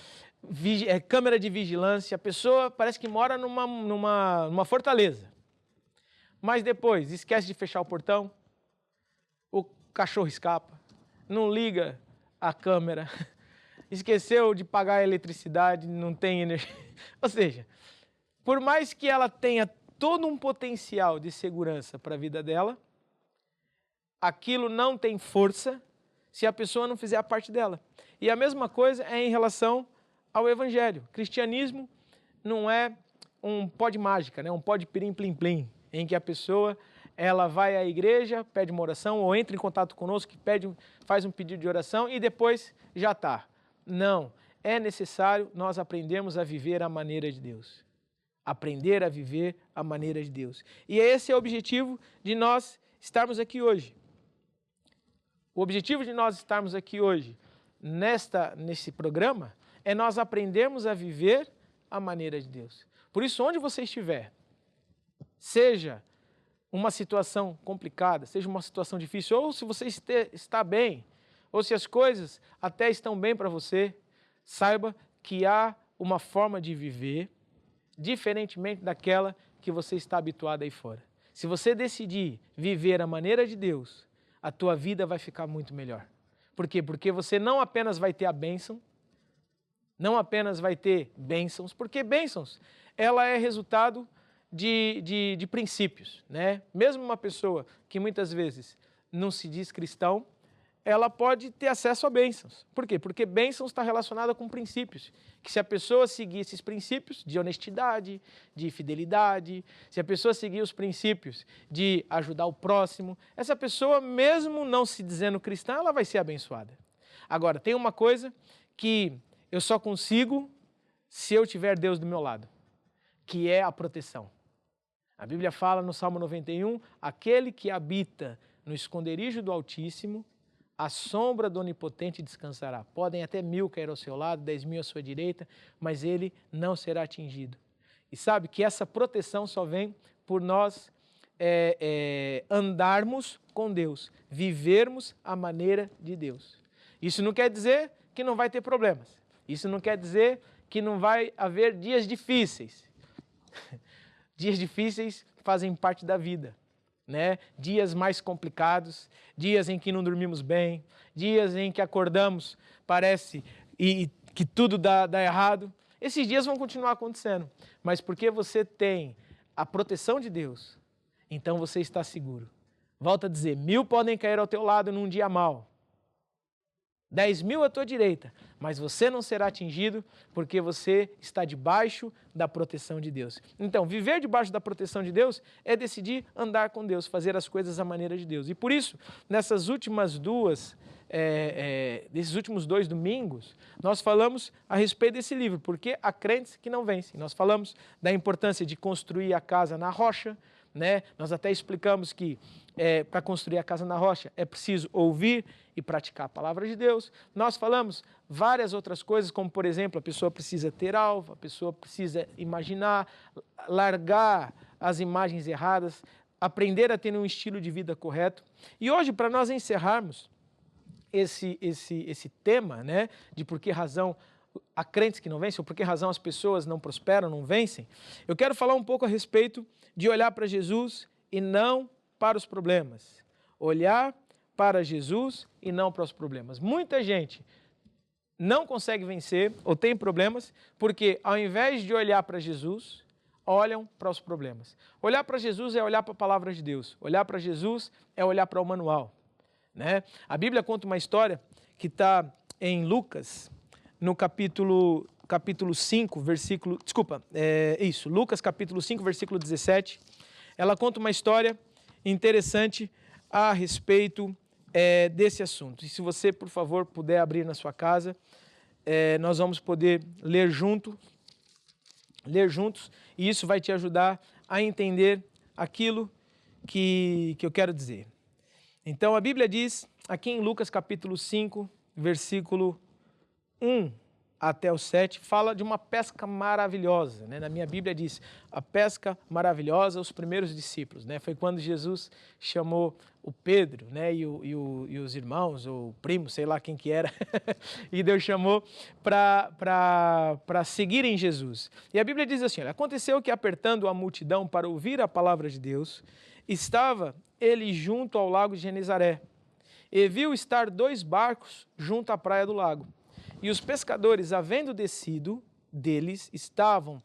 câmera de vigilância. A pessoa parece que mora numa fortaleza. Mas depois esquece de fechar o portão, o cachorro escapa, não liga a câmera, esqueceu de pagar a eletricidade, não tem energia. Ou seja, por mais que ela tenha todo um potencial de segurança para a vida dela, aquilo não tem força se a pessoa não fizer a parte dela. E a mesma coisa é em relação ao Evangelho. Cristianismo não é um pó de mágica, né? Um pó de pirim-plim-plim, em que a pessoa ela vai à igreja, pede uma oração, ou entra em contato conosco, faz um pedido de oração e depois já está. Não, é necessário nós aprendermos a viver a maneira de Deus. Aprender a viver a maneira de Deus. E esse é o objetivo de nós estarmos aqui hoje. O objetivo de nós estarmos aqui hoje, nesse programa, é nós aprendermos a viver a maneira de Deus. Por isso, onde você estiver, seja uma situação complicada, seja uma situação difícil, ou se você está bem, ou se as coisas até estão bem para você, saiba que há uma forma de viver diferentemente daquela que você está habituado aí fora. Se você decidir viver a maneira de Deus, a tua vida vai ficar muito melhor. Por quê? Porque você não apenas vai ter a bênção, não apenas vai ter bênçãos, porque bênçãos, ela é resultado de princípios, né? Mesmo uma pessoa que muitas vezes não se diz cristão, ela pode ter acesso a bênçãos. Por quê? Porque bênçãos está relacionada com princípios. Que se a pessoa seguir esses princípios de honestidade, de fidelidade, se a pessoa seguir os princípios de ajudar o próximo, essa pessoa, mesmo não se dizendo cristã, ela vai ser abençoada. Agora, tem uma coisa que eu só consigo se eu tiver Deus do meu lado, que é a proteção. A Bíblia fala no Salmo 91, aquele que habita no esconderijo do Altíssimo, a sombra do Onipotente descansará. Podem até 1000 cair ao seu lado, 10.000 à sua direita, mas ele não será atingido. E sabe que essa proteção só vem por nós andarmos com Deus, vivermos a maneira de Deus. Isso não quer dizer que não vai ter problemas. Isso não quer dizer que não vai haver dias difíceis. Dias difíceis fazem parte da vida. Né? Dias mais complicados, dias em que não dormimos bem, dias em que acordamos, parece que tudo dá errado. Esses dias vão continuar acontecendo, mas porque você tem a proteção de Deus, então você está seguro. Volto a dizer, 1000 podem cair ao teu lado num dia mau, 10.000 à tua direita, mas você não será atingido porque você está debaixo da proteção de Deus. Então, viver debaixo da proteção de Deus é decidir andar com Deus, fazer as coisas à maneira de Deus. E por isso, nesses últimos 2 domingos, nós falamos a respeito desse livro, porque há crentes que não vencem. Nós falamos da importância de construir a casa na rocha, né? Nós até explicamos que para construir a casa na rocha é preciso ouvir e praticar a palavra de Deus. Nós falamos várias outras coisas, como por exemplo, a pessoa precisa ter alvo, a pessoa precisa imaginar, largar as imagens erradas, aprender a ter um estilo de vida correto. E hoje, para nós encerrarmos esse tema, né, de por que razão há crentes que não vencem, ou por que razão as pessoas não prosperam, não vencem, eu quero falar um pouco a respeito de olhar para Jesus e não para os problemas. Olhar para Jesus e não para os problemas. Muita gente não consegue vencer ou tem problemas porque, ao invés de olhar para Jesus, olham para os problemas. Olhar para Jesus é olhar para a palavra de Deus. Olhar para Jesus é olhar para o manual. Né? A Bíblia conta uma história que está em Lucas, no capítulo capítulo 5, versículo... Lucas capítulo 5, versículo 17. Ela conta uma história interessante a respeito desse assunto. E se você, por favor, puder abrir na sua casa, nós vamos poder ler juntos, e isso vai te ajudar a entender aquilo que eu quero dizer. Então, a Bíblia diz, aqui em Lucas capítulo 5, versículo 1 até o 7, fala de uma pesca maravilhosa, né? Na minha Bíblia diz, a pesca maravilhosa, os primeiros discípulos, né? Foi quando Jesus chamou o Pedro, né? E os irmãos, ou o primo, sei lá quem que era, e Deus chamou para seguirem Jesus. E a Bíblia diz assim, olha, aconteceu que apertando a multidão para ouvir a palavra de Deus, estava ele junto ao lago de Genezaré, e viu estar 2 barcos junto à praia do lago. E os pescadores, havendo descido deles, estavam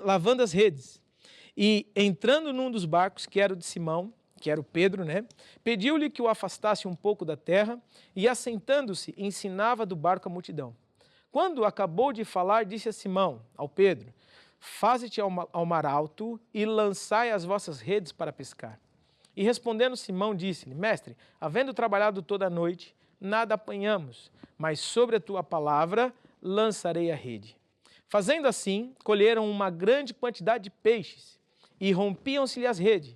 lavando as redes. E entrando num dos barcos, que era o de Simão, que era o Pedro, né? Pediu-lhe que o afastasse um pouco da terra e, assentando-se, ensinava do barco a multidão. Quando acabou de falar, disse a Simão, ao Pedro, faze-te ao mar alto e lançai as vossas redes para pescar. E respondendo Simão, disse-lhe, mestre, havendo trabalhado toda a noite, nada apanhamos, mas sobre a tua palavra lançarei a rede. Fazendo assim, colheram uma grande quantidade de peixes e rompiam-se-lhe as redes.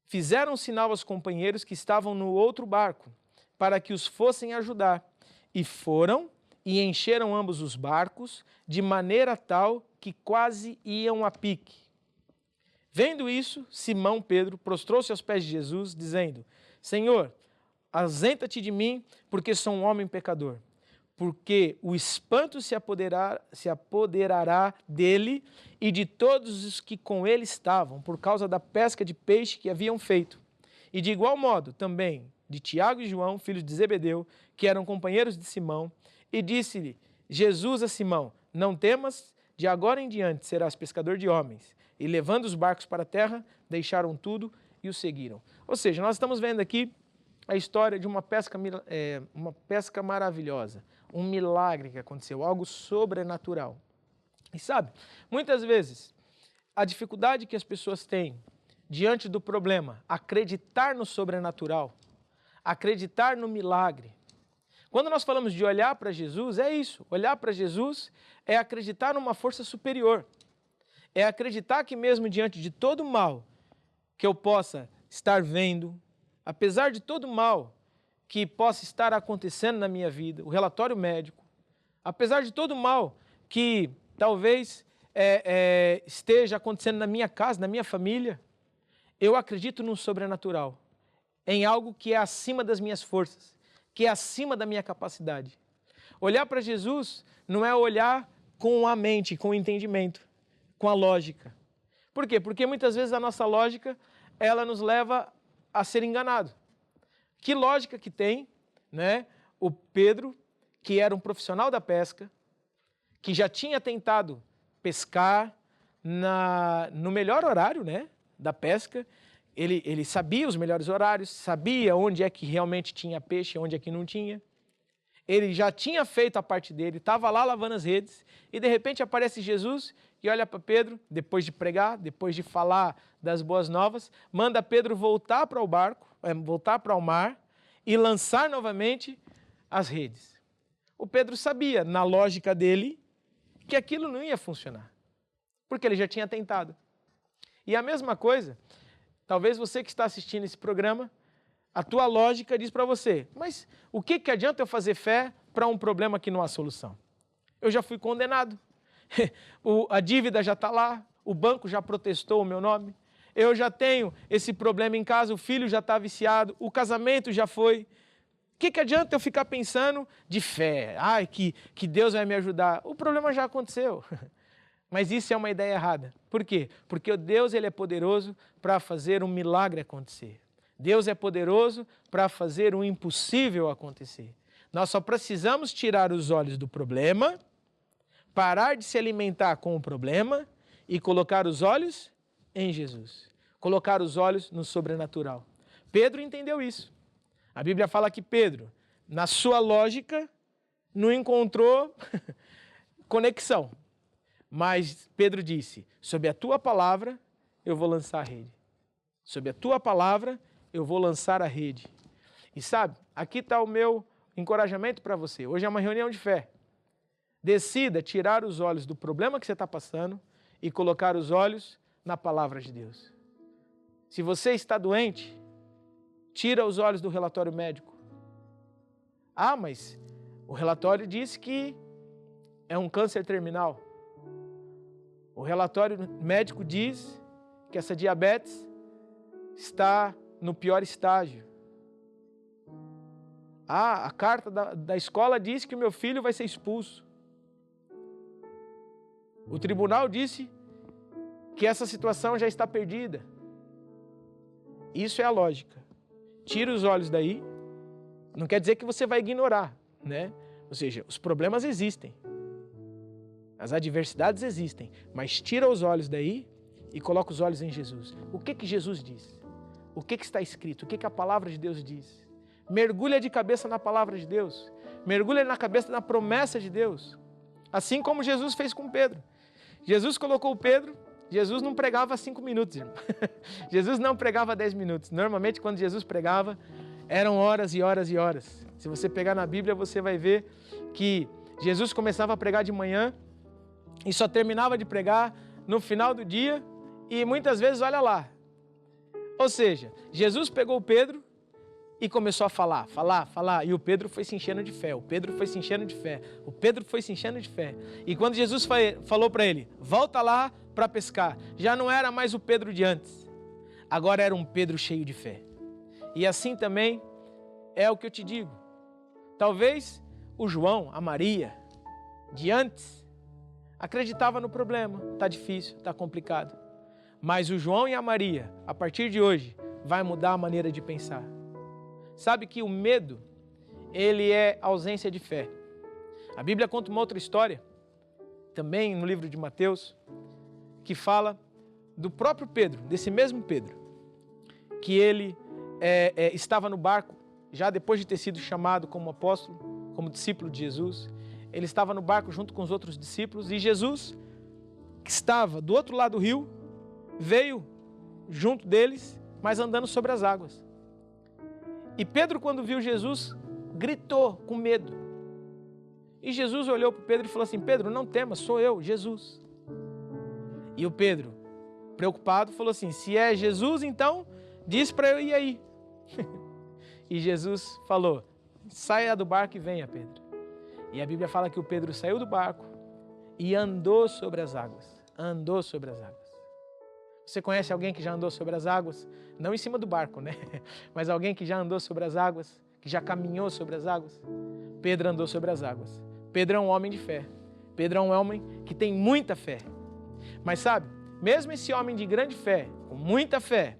Fizeram sinal aos companheiros que estavam no outro barco, para que os fossem ajudar. E foram e encheram ambos os barcos, de maneira tal que quase iam a pique. Vendo isso, Simão Pedro prostrou-se aos pés de Jesus, dizendo, Senhor, ausenta-te de mim, porque sou um homem pecador. Porque o espanto se apoderará dele e de todos os que com ele estavam, por causa da pesca de peixe que haviam feito. E de igual modo, também, de Tiago e João, filhos de Zebedeu, que eram companheiros de Simão, e disse-lhe Jesus a Simão, não temas, de agora em diante serás pescador de homens. E levando os barcos para a terra, deixaram tudo e o seguiram. Ou seja, nós estamos vendo aqui a história de uma pesca maravilhosa, um milagre que aconteceu, algo sobrenatural. E sabe, muitas vezes, a dificuldade que as pessoas têm diante do problema, acreditar no sobrenatural, acreditar no milagre. Quando nós falamos de olhar para Jesus, é isso. Olhar para Jesus é acreditar numa força superior. É acreditar que mesmo diante de todo o mal que eu possa estar vendo, apesar de todo o mal que possa estar acontecendo na minha vida, o relatório médico, apesar de todo o mal que talvez esteja acontecendo na minha casa, na minha família, eu acredito no sobrenatural, em algo que é acima das minhas forças, que é acima da minha capacidade. Olhar para Jesus não é olhar com a mente, com o entendimento, com a lógica. Por quê? Porque muitas vezes a nossa lógica, ela nos leva a ser enganado. Que lógica que tem, né? O Pedro, que era um profissional da pesca, que já tinha tentado pescar no melhor horário, né, da pesca, ele sabia os melhores horários, sabia onde é que realmente tinha peixe, onde é que não tinha. Ele já tinha feito a parte dele, estava lá lavando as redes, e de repente aparece Jesus e olha para Pedro, depois de pregar, depois de falar das boas novas, manda Pedro voltar para o barco, voltar para o mar e lançar novamente as redes. O Pedro sabia, na lógica dele, que aquilo não ia funcionar, porque ele já tinha tentado. E a mesma coisa, talvez você que está assistindo esse programa, a tua lógica diz para você, mas o que adianta eu fazer fé para um problema que não há solução? Eu já fui condenado, a dívida já está lá, o banco já protestou o meu nome, eu já tenho esse problema em casa, o filho já está viciado, o casamento já foi. O que adianta eu ficar pensando de fé? Ai, que Deus vai me ajudar. O problema já aconteceu. Mas isso é uma ideia errada. Por quê? Porque Deus ele é poderoso para fazer um milagre acontecer. Deus é poderoso para fazer o impossível acontecer. Nós só precisamos tirar os olhos do problema, parar de se alimentar com o problema e colocar os olhos em Jesus. Colocar os olhos no sobrenatural. Pedro entendeu isso. A Bíblia fala que Pedro, na sua lógica, não encontrou conexão. Mas Pedro disse, sob a tua palavra eu vou lançar a rede. Sob a tua palavra eu vou lançar a rede. E sabe, aqui está o meu encorajamento para você. Hoje é uma reunião de fé. Decida tirar os olhos do problema que você está passando e colocar os olhos na palavra de Deus. Se você está doente, tira os olhos do relatório médico. Ah, mas o relatório diz que é um câncer terminal. O relatório médico diz que essa diabetes está no pior estágio. Ah, a carta da escola diz que o meu filho vai ser expulso. O tribunal disse que essa situação já está perdida. Isso é a lógica. Tira os olhos daí. Não quer dizer que você vai ignorar, né? Ou seja, os problemas existem. As adversidades existem. Mas tira os olhos daí e coloca os olhos em Jesus. O que Jesus diz? O que está escrito? O que a palavra de Deus diz? Mergulha de cabeça na palavra de Deus. Mergulha na cabeça na promessa de Deus. Assim como Jesus fez com Pedro. Jesus colocou Pedro, Jesus não pregava 5 minutos, irmão. Jesus não pregava 10 minutos. Normalmente, quando Jesus pregava, eram horas e horas e horas. Se você pegar na Bíblia, você vai ver que Jesus começava a pregar de manhã e só terminava de pregar no final do dia e muitas vezes, olha lá. Ou seja, Jesus pegou o Pedro e começou a falar, e o Pedro foi se enchendo de fé, o Pedro foi se enchendo de fé, o Pedro foi se enchendo de fé. E quando Jesus falou para ele, volta lá para pescar, já não era mais o Pedro de antes, agora era um Pedro cheio de fé. E assim também é o que eu te digo. Talvez o João, a Maria, de antes, acreditava no problema, está difícil, está complicado. Mas o João e a Maria, a partir de hoje, vai mudar a maneira de pensar. Sabe que o medo, ele é ausência de fé. A Bíblia conta uma outra história, também no livro de Mateus, que fala do próprio Pedro, desse mesmo Pedro, que ele estava no barco, já depois de ter sido chamado como apóstolo, como discípulo de Jesus. Ele estava no barco junto com os outros discípulos e Jesus, que estava do outro lado do rio, veio junto deles, mas andando sobre as águas. E Pedro, quando viu Jesus, gritou com medo. E Jesus olhou para Pedro e falou assim, Pedro, não temas, sou eu, Jesus. E o Pedro, preocupado, falou assim, se é Jesus, então diz para eu ir aí. E Jesus falou, saia do barco e venha, Pedro. E a Bíblia fala que o Pedro saiu do barco e andou sobre as águas. Andou sobre as águas. Você conhece alguém que já andou sobre as águas? Não em cima do barco, né? Mas alguém que já andou sobre as águas, que já caminhou sobre as águas? Pedro andou sobre as águas. Pedro é um homem de fé. Pedro é um homem que tem muita fé. Mas sabe, mesmo esse homem de grande fé, com muita fé,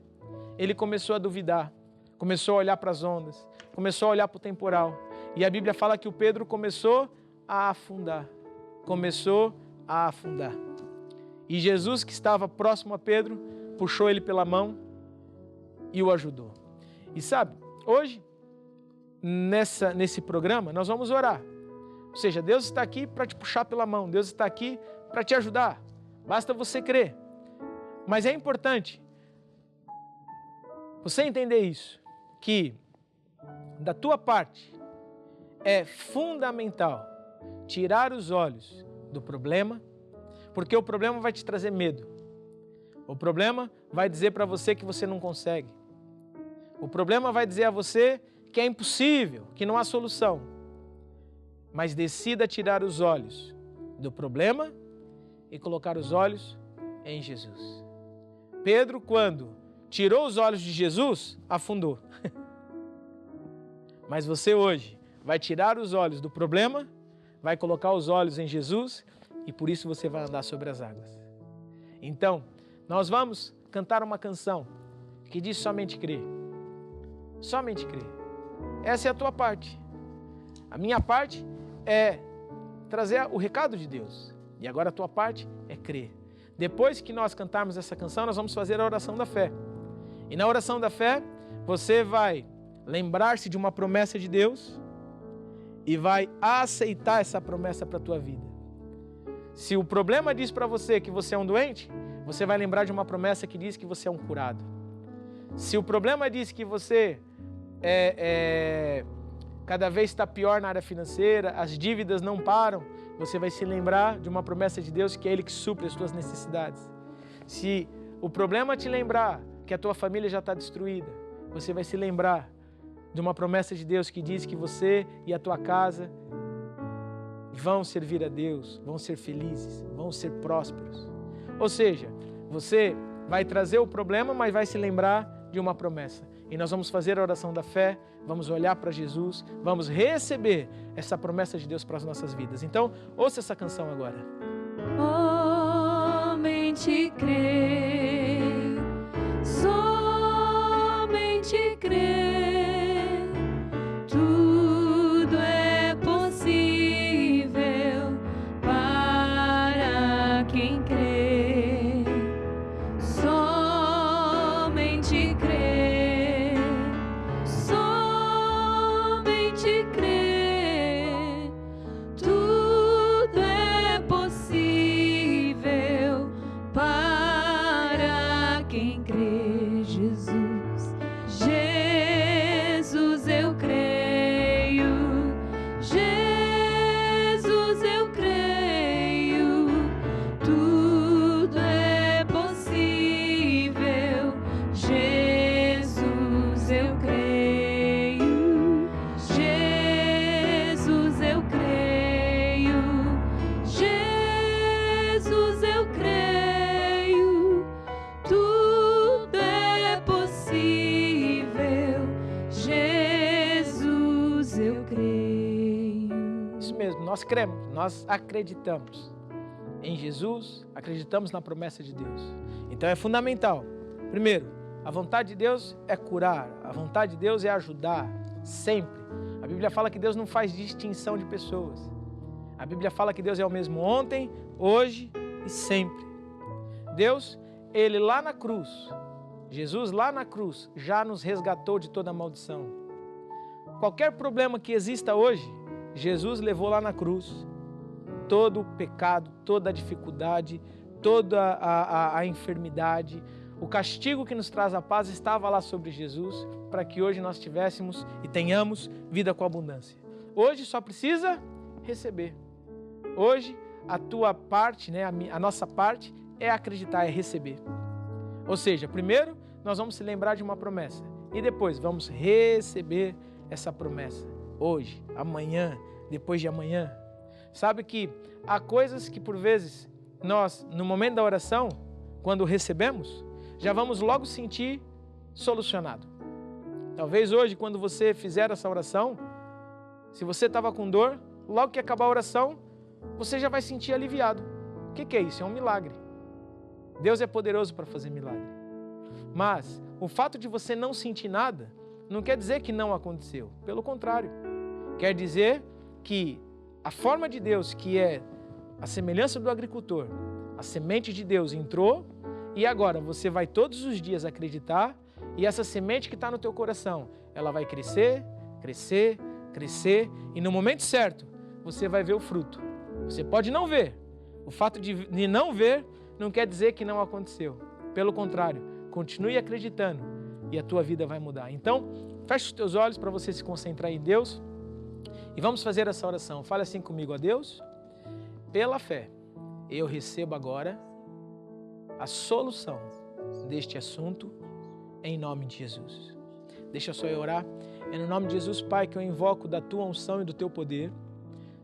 ele começou a duvidar, começou a olhar para as ondas, começou a olhar para o temporal. E a Bíblia fala que o Pedro começou a afundar. Começou a afundar. E Jesus, que estava próximo a Pedro, puxou ele pela mão e o ajudou. E sabe, hoje, nesse programa, nós vamos orar. Ou seja, Deus está aqui para te puxar pela mão, Deus está aqui para te ajudar. Basta você crer. Mas é importante você entender isso, que da tua parte é fundamental tirar os olhos do problema, porque o problema vai te trazer medo. O problema vai dizer para você que você não consegue. O problema vai dizer a você que é impossível, que não há solução. Mas decida tirar os olhos do problema e colocar os olhos em Jesus. Pedro, quando tirou os olhos de Jesus, afundou. Mas você hoje vai tirar os olhos do problema, vai colocar os olhos em Jesus e por isso você vai andar sobre as águas. Então, nós vamos cantar uma canção que diz somente crer. Somente crer. Essa é a tua parte. A minha parte é trazer o recado de Deus. E agora a tua parte é crer. Depois que nós cantarmos essa canção, nós vamos fazer a oração da fé. E na oração da fé, você vai lembrar-se de uma promessa de Deus e vai aceitar essa promessa para a tua vida. Se o problema diz para você que você é um doente, você vai lembrar de uma promessa que diz que você é um curado. Se o problema diz que você cada vez está pior na área financeira, as dívidas não param, você vai se lembrar de uma promessa de Deus que é Ele que supre as suas necessidades. Se o problema te lembrar que a tua família já está destruída, você vai se lembrar de uma promessa de Deus que diz que você e a tua casa vão servir a Deus, vão ser felizes, vão ser prósperos. Ou seja, você vai trazer o problema, mas vai se lembrar de uma promessa. E nós vamos fazer a oração da fé, vamos olhar para Jesus, vamos receber essa promessa de Deus para as nossas vidas. Então, ouça essa canção agora. Somente crer, somente crer, tudo é possível para quem crê. Somente crer, somente crer, tudo é possível para quem crê. Jesus, Jesus eu creio, Jesus eu creio, tudo é possível. Jesus eu creio, Jesus eu creio, Jesus eu creio, tudo é possível. Jesus eu creio. Isso mesmo, nós cremos, nós acreditamos em Jesus, acreditamos na promessa de Deus. Então é fundamental. Primeiro, a vontade de Deus é curar, a vontade de Deus é ajudar, sempre. A Bíblia fala que Deus não faz distinção de pessoas. A Bíblia fala que Deus é o mesmo ontem, hoje e sempre. Deus, Ele lá na cruz, Jesus lá na cruz, já nos resgatou de toda maldição. Qualquer problema que exista hoje, Jesus levou lá na cruz todo o pecado, toda a dificuldade, toda a enfermidade. O castigo que nos traz a paz estava lá sobre Jesus, para que hoje nós tivéssemos e tenhamos vida com abundância. Hoje só precisa receber. Hoje a tua parte, a nossa parte é acreditar, é receber. Ou seja, primeiro nós vamos se lembrar de uma promessa e depois vamos receber essa promessa. Hoje, amanhã, depois de amanhã. Sabe que há coisas que por vezes nós, no momento da oração, quando recebemos, já vamos logo sentir solucionado. Talvez hoje, quando você fizer essa oração, se você estava com dor, logo que acabar a oração, você já vai sentir aliviado. O que é isso? É um milagre. Deus é poderoso para fazer milagre. Mas o fato de você não sentir nada, não quer dizer que não aconteceu. Pelo contrário, quer dizer que a forma de Deus, que é a semelhança do agricultor, a semente de Deus entrou e agora você vai todos os dias acreditar e essa semente que está no teu coração, ela vai crescer, crescer, crescer e no momento certo você vai ver o fruto. Você pode não ver. O fato de não ver não quer dizer que não aconteceu. Pelo contrário, continue acreditando e a tua vida vai mudar. Então, feche os teus olhos para você se concentrar em Deus e vamos fazer essa oração. Fale assim comigo: ó Deus, pela fé, eu recebo agora a solução deste assunto em nome de Jesus. Deixa só eu orar. É no nome de Jesus, Pai, que eu invoco da tua unção e do teu poder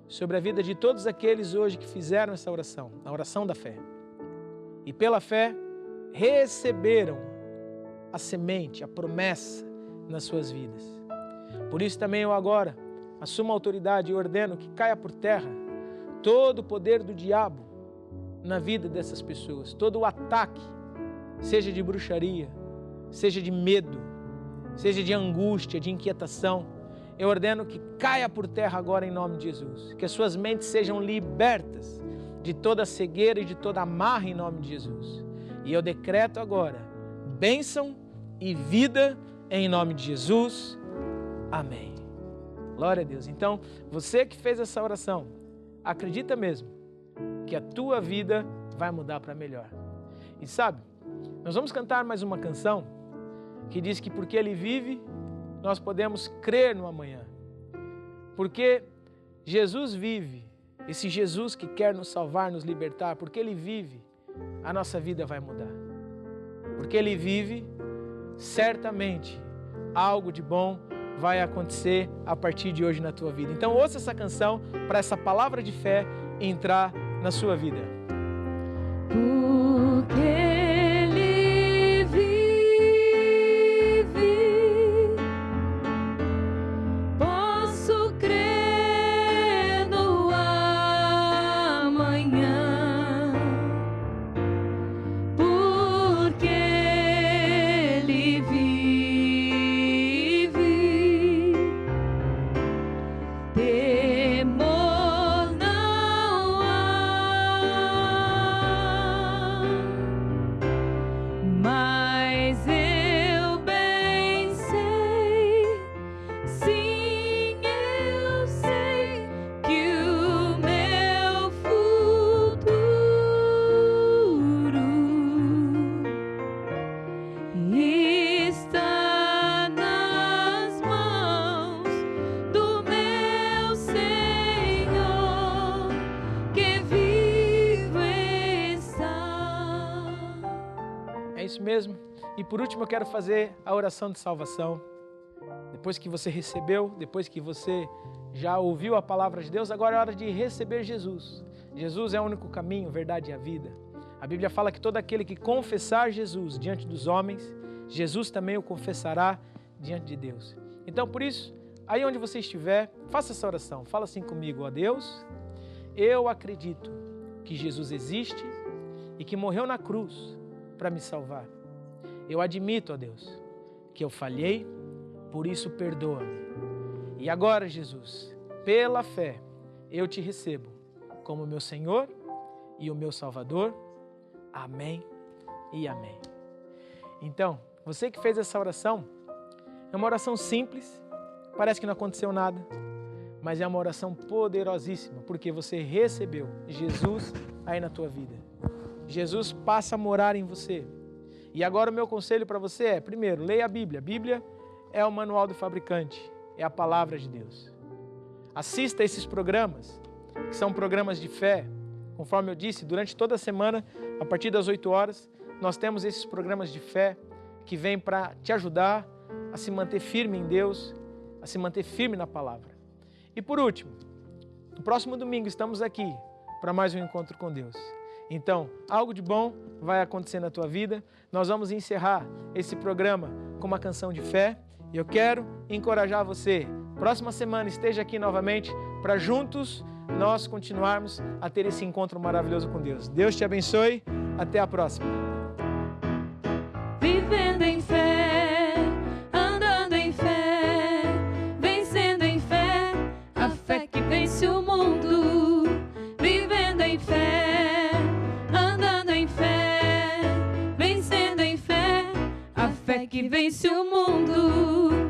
sobre a vida de todos aqueles hoje que fizeram essa oração, a oração da fé. E pela fé receberam a semente, a promessa nas suas vidas. Por isso também eu agora assumo a autoridade e ordeno que caia por terra todo o poder do diabo na vida dessas pessoas, todo o ataque, seja de bruxaria, seja de medo, seja de angústia, de inquietação. Eu ordeno que caia por terra agora em nome de Jesus, que as suas mentes sejam libertas de toda cegueira e de toda amarra em nome de Jesus. E eu decreto agora bênção e vida em nome de Jesus. Amém. Glória a Deus. Então, você que fez essa oração, acredita mesmo que a tua vida vai mudar para melhor. E sabe, nós vamos cantar mais uma canção que diz que porque Ele vive, nós podemos crer no amanhã. Porque Jesus vive, esse Jesus que quer nos salvar, nos libertar, porque Ele vive, a nossa vida vai mudar. Porque Ele vive, certamente algo de bom vai acontecer a partir de hoje na tua vida. Então ouça essa canção para essa palavra de fé entrar na sua vida. Porque Ele vive, posso crer no amanhã. Porque Ele vive, temor não há. Mas eu bem sei, sim, eu sei que o meu futuro está nas mãos do meu Senhor, que vivo está. É isso mesmo. E por último eu quero fazer a oração de salvação. Depois que você recebeu, depois que você já ouviu a palavra de Deus, agora é hora de receber Jesus. Jesus é o único caminho, verdade e a vida. A Bíblia fala que todo aquele que confessar Jesus diante dos homens, Jesus também o confessará diante de Deus. Então por isso, aí onde você estiver, faça essa oração. Fala assim comigo: ó Deus, eu acredito que Jesus existe e que morreu na cruz para me salvar. Eu admito, ó Deus, que eu falhei, por isso perdoa-me. E agora, Jesus, pela fé, eu te recebo como meu Senhor e o meu Salvador. Amém e amém. Então, você que fez essa oração, é uma oração simples, parece que não aconteceu nada, mas é uma oração poderosíssima, porque você recebeu Jesus aí na tua vida. Jesus passa a morar em você. E agora o meu conselho para você é, primeiro, leia a Bíblia. A Bíblia é o manual do fabricante, é a palavra de Deus. Assista esses programas, que são programas de fé. Conforme eu disse, durante toda a semana, a partir das 8 horas, nós temos esses programas de fé que vêm para te ajudar a se manter firme em Deus, a se manter firme na palavra. E por último, no próximo domingo estamos aqui para mais um encontro com Deus. Então, algo de bom vai acontecer na tua vida. Nós vamos encerrar esse programa com uma canção de fé. E eu quero encorajar você. Próxima semana esteja aqui novamente para juntos nós continuarmos a ter esse encontro maravilhoso com Deus. Deus te abençoe. Até a próxima. Vivendo em fé, andando em fé, vencendo em fé, a fé que vence o mundo. Vivendo em fé, andando em fé, vencendo em fé, a fé que vence o mundo.